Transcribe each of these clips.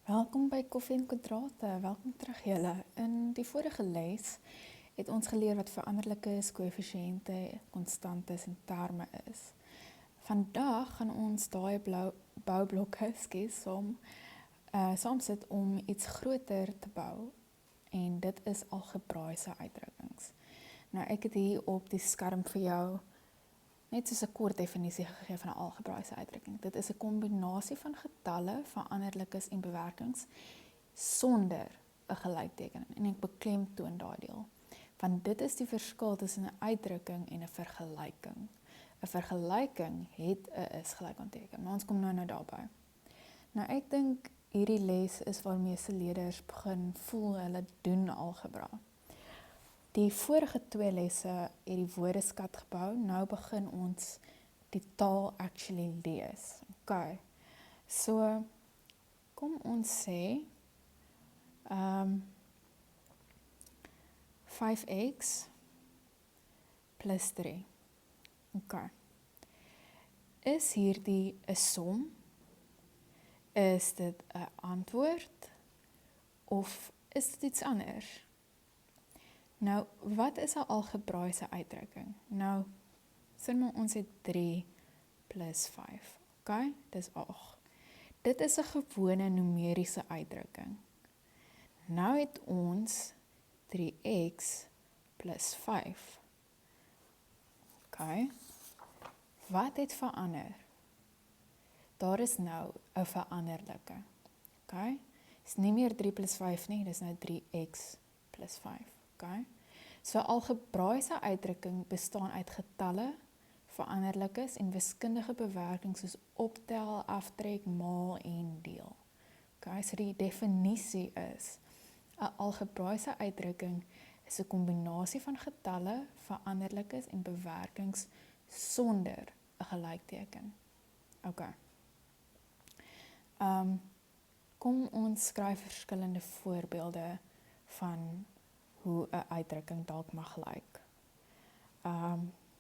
Welkom by Koffie en Kwadrate, welkom terug julle. In die vorige les het ons geleer wat veranderlikes, koëffisiënte, konstantes en terme is. Vandag gaan ons daai boublokke saamsit om iets groter te bou en dit is algebraïese uitdrukkings. Nou ek het hier op die skerm vir jou net soos 'n kort definisie gegee van 'n algebraïese uitdrukking. Dit is 'n kombinasie van getalle, veranderlikes en bewerkings sonder 'n gelykteken. En ek beklemtoon daai deel. Want dit is die verskil tussen 'n uitdrukking en 'n vergelyking. 'n Vergelyking het 'n is gelykanteken. Maar ons kom nou daarby. Nou ek dink hierdie les is waar meeste leerders begin voel hulle doen algebra. Die vorige 2 lesse het die woordeskat gebou, nou begin ons die taal actually lees. Okay. So, kom ons sê 5x plus 3. Okay. Is hierdie 'n som? Is dit 'n antwoord? Of is dit iets anders? Nou, wat is 'n algebraïese uitdrukking? Nou, sê maar ons het 3 plus 5. Okay, dis 8. Dit is 'n gewone numeriese uitdrukking. Nou het ons 3x plus 5. Okay, wat het verander? Daar is nou 'n veranderlike. Okay, is nie meer 3 plus 5 nie, dis nou 3x plus 5. Okay. So algebraïese uitdrukking bestaan uit getalle, veranderlikes en wiskundige bewerkings soos optel, aftrek, maal en deel. Okay, so die definisie is 'n algebraïese uitdrukking is 'n kombinasie van getalle, veranderlikes en bewerkings sonder 'n gelykteken. Okay. Kom ons skryf verskillende voorbeelde van hoe 'n uitdrukking dalk mag lyk.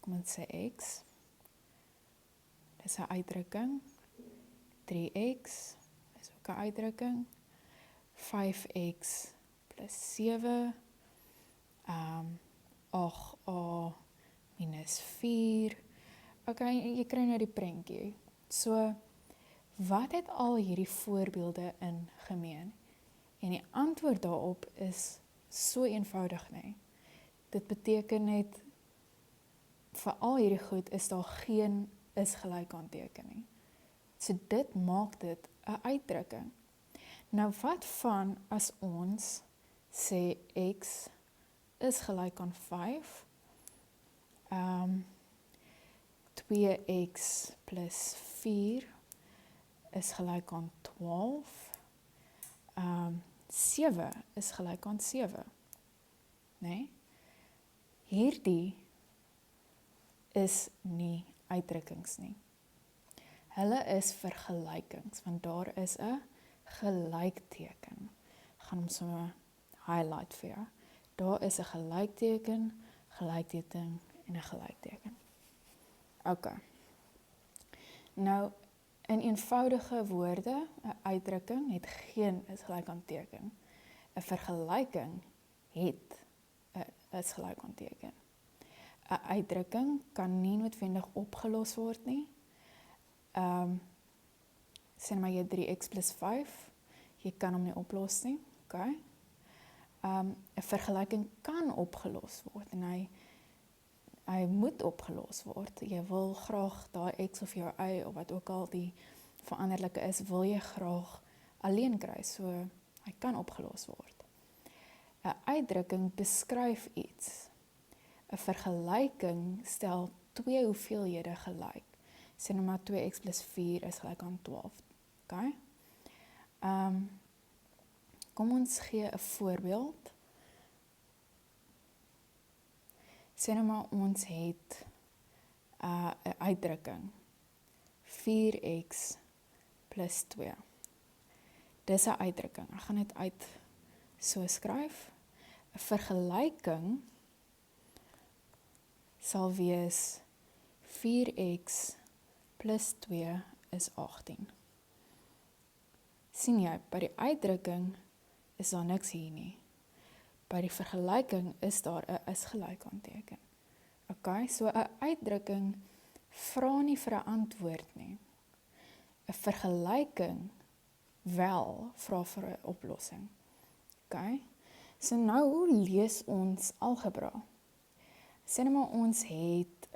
Kom ons sê x. Dis 'n uitdrukking. 3x is ook 'n uitdrukking. 5x plus 7. 8a minus 4. Okay, jy kry nou die prentjie. So, wat het al hierdie voorbeelde in gemeen? En die antwoord daarop is so eenvoudig nie. Dit beteken net, vir al hierdie goed is daar geen is gelykanteken nie. So dit maak dit 'n uitdrukking. Nou wat van as ons sê x is gelyk aan 5, 2x plus 4 is gelyk aan 12, 7 is gelyk aan 7. Nee? Hierdie is nie uitdrukkings nie. Hulle is vergelykings, want daar is 'n gelykteken. Ek gaan hom so highlight vir jou. Daar is 'n gelykteken, gelykteken en 'n gelykteken. Okay. Nou, in eenvoudige woorde, 'n uitdrukking het geen is gelykanteken. 'n Vergelyking het 'n is gelykanteken. 'n Uitdrukking kan nie noodwendig opgelos word nie. Sê maar jy 3x plus 5, jy kan hom nie oplos nie. Okay. 'n Vergelyking kan opgelos word en hy moet opgelos word. Jy wil graag daai x of jou y of wat ook al die veranderlike is, wil jy graag alleen kry, so hy kan opgelos word. 'n Uitdrukking beskryf iets. 'n Vergelyking stel 2 hoeveelhede gelyk. Sê nou maar 2x plus 4 is gelyk aan 12. Okay? Kom ons gee 'n voorbeeld. Sê nou maar ons het 'n uitdrukking. 4x plus 2. Dis 'n uitdrukking. Ek gaan dit uit so skryf. 'n Vergelyking sal wees 4x plus 2 is 18. sien jy, by die uitdrukking is daar niks hier nie. By die vergelyking is daar 'n is gelyk aanteken. Okay, so 'n uitdrukking vra nie vir 'n antwoord nie. 'n Vergelyking wel vra vir 'n oplossing. Okay, so nou hoe lees ons algebra? Sê nou maar ons het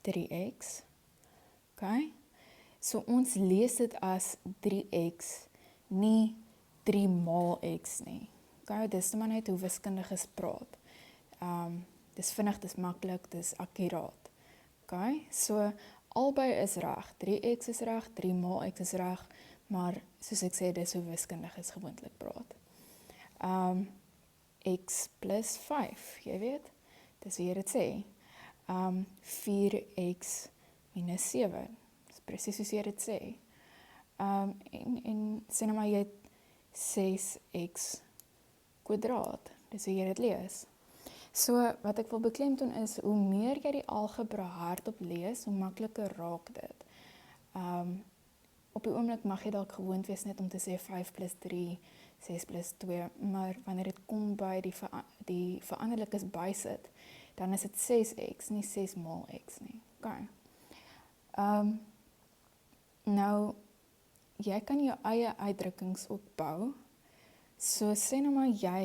3x. Okay, so ons lees dit as 3x, nie 3 maal x nie. Okay, dis maar net hoe wiskundiges praat. Dis vinnig, dis maklik, dis akkuraat. Okay, so albei is reg. 3x is reg, 3 maal x is reg, maar soos ek sê, dis hoe wiskundiges gewoonlik praat. X plus 5, jy weet, dis hoe jy dit sê. 4x minus 7, dis presies soos jy dit sê. En sê nou maar jy het 6x kwadraat, dis hoe jy dit lees. So, wat ek wil beklemtoon is, hoe meer jy die algebra hardop lees, hoe makliker raak dit. Op die oomblik mag jy dalk gewoond wees net om te sê 5 plus 3, 6 plus 2, maar wanneer dit kom by die veranderlikes bysit, dan is dit 6x, nie 6 maal x nie. Okay. Nou, jy kan jou eie uitdrukkings ook bou. So sê nou maar jy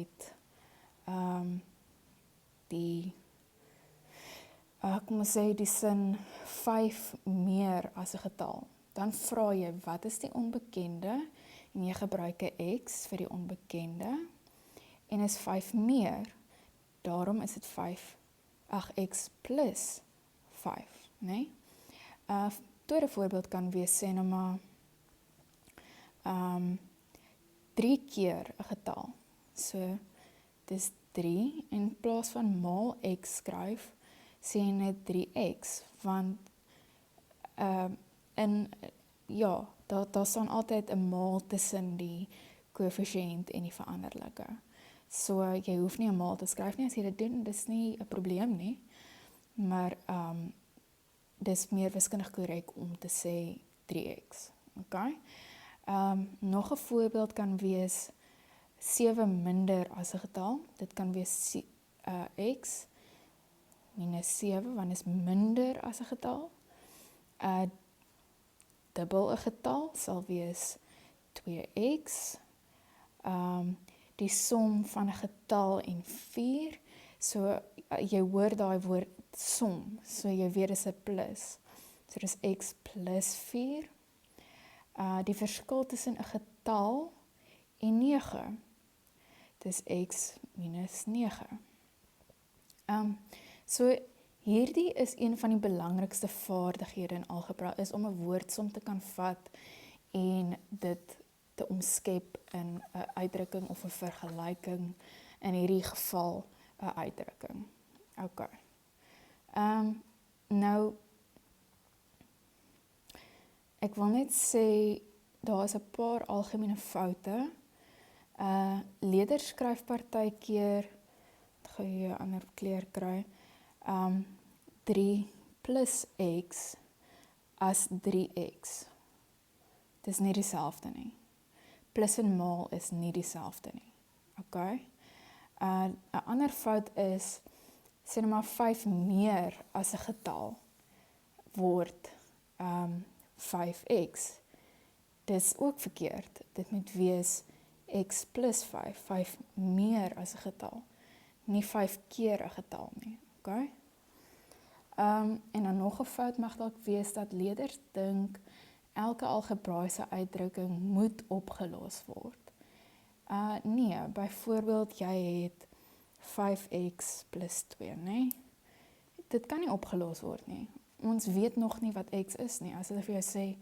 het kom ons sê die sin 5 meer as 'n getal. Dan vra jy, wat is die onbekende? En jy gebruik 'n x vir die onbekende. En is 5 meer. Daarom is dit x plus 5, né? Tweede voorbeeld kan wees, sê nou maar 3 keer 'n getal. So, dis 3, en in plaas van maal x skryf, sê jy net 3x, want daar staan altyd 'n maal tussen die koëffisiënt en die veranderlike. So, jy hoef nie 'n maal te skryf nie as jy dit doen, dis nie 'n probleem nie, maar dis meer wiskundig korrek om te sê 3x, okay? Nog 'n voorbeeld kan wees 7 minder as 'n getal. Dit kan wees x minus 7, want is minder as 'n getal. Dubbel 'n getal sal wees 2x. Die som van 'n getal en 4. So jy hoor daai woord som, so jy weet dis 'n plus. So dis x plus 4. Die verskil tussen 'n getal en 9. Dis x minus 9. So hierdie is een van die belangrikste vaardighede in algebra, is om 'n woordsom te kan vat en dit te omskep in 'n uitdrukking of 'n vergelyking, in hierdie geval 'n uitdrukking. Okay. Nou, ek wil net sê, daar is 'n paar algemene foute. Leerders skryf partykeer, gaan jy 'n ander kleur kry, 3 plus x as 3x. Dis nie dieselfde nie. Plus en maal is nie dieselfde nie. Okay? 'n ander fout is, sê nou maar 5 meer as 'n getal word 5x. Dis ook verkeerd. Dit moet wees x plus 5, 5 meer as 'n getal, nie 5 keer 'n getal nie. Okay? En dan nog 'n fout mag dalk wees dat leerders dink elke algebraïese uitdrukking moet opgelos word. Nee, byvoorbeeld jy het 5x plus 2, nee? Dit kan nie opgelos word nie. Ons weet nog nie wat x is nie. As hulle vir jou sê,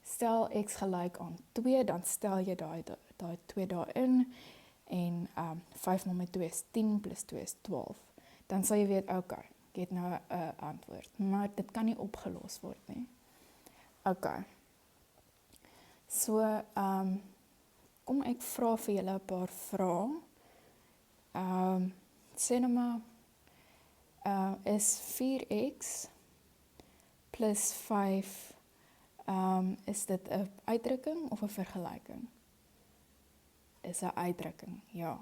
stel x gelyk aan 2, dan stel jy daai 2 daarin, en 5 maal met 2 is 10, plus 2 is 12. Dan sal jy weet, okay, ek het nou 'n antwoord. Maar dit kan nie opgelos word nie. Okay. So, kom ek vra vir julle 'n paar vrae. Sê nou maar, is 4x plus 5 Is dit 'n uitdrukking of 'n vergelyking? Dis 'n uitdrukking, ja.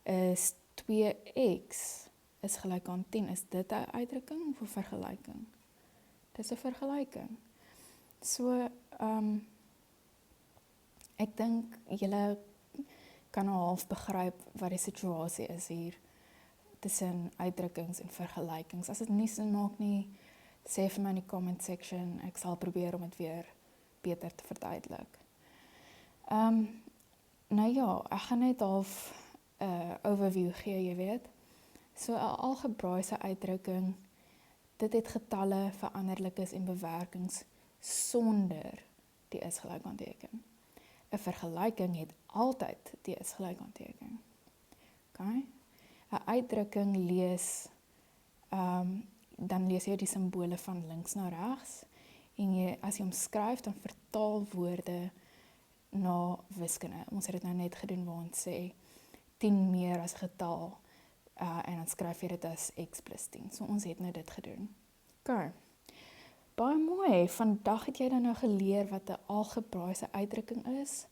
Is 2x is gelyk aan 10, is dit 'n uitdrukking of 'n vergelyking? Dis 'n vergelyking. So, ek dink julle kan nou half begryp wat die situasie is hier tussen uitdrukkings en vergelykings. As dit nie sin maak nie, sê vir my in die comment section, ek sal probeer om dit weer beter te verduidelik. Nou ja, ek gaan net half overview gee, jy weet. So 'n algebraïese uitdrukking, dit het getalle, veranderlikes en bewerkings sonder die is gelyk aan teken. 'n vergelyking het altyd die is gelyk aan teken. Okay? 'n uitdrukking lees, dan lees jy die simbole van links na regs, en as jy hom skryf, dan vertaal woorde na wiskunde. Ons het dit nou net gedoen waar ons sê 10 meer as getal, en dan skryf jy dit as x plus 10. So ons het nou dit gedoen. Okay. Baie mooi, vandag het jy dan nou geleer wat 'n algebraïese uitdrukking is,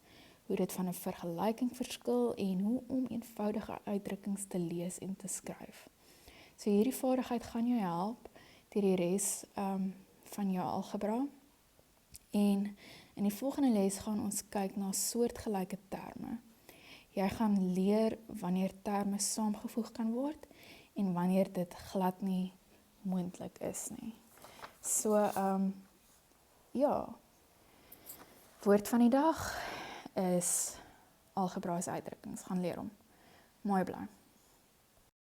hoe dit van 'n vergelyking verskil en hoe om eenvoudige uitdrukkings te lees en te skryf. So hierdie vaardigheid gaan jou help deur die res van jou algebra. En in die volgende les gaan ons kyk na soortgelyke terme. Jy gaan leer wanneer terme saamgevoeg kan word en wanneer dit glad nie moontlik is nie. So, ja, woord van die dag is algebraïese uitdrukkings. Gaan leer hom. Mooi bly.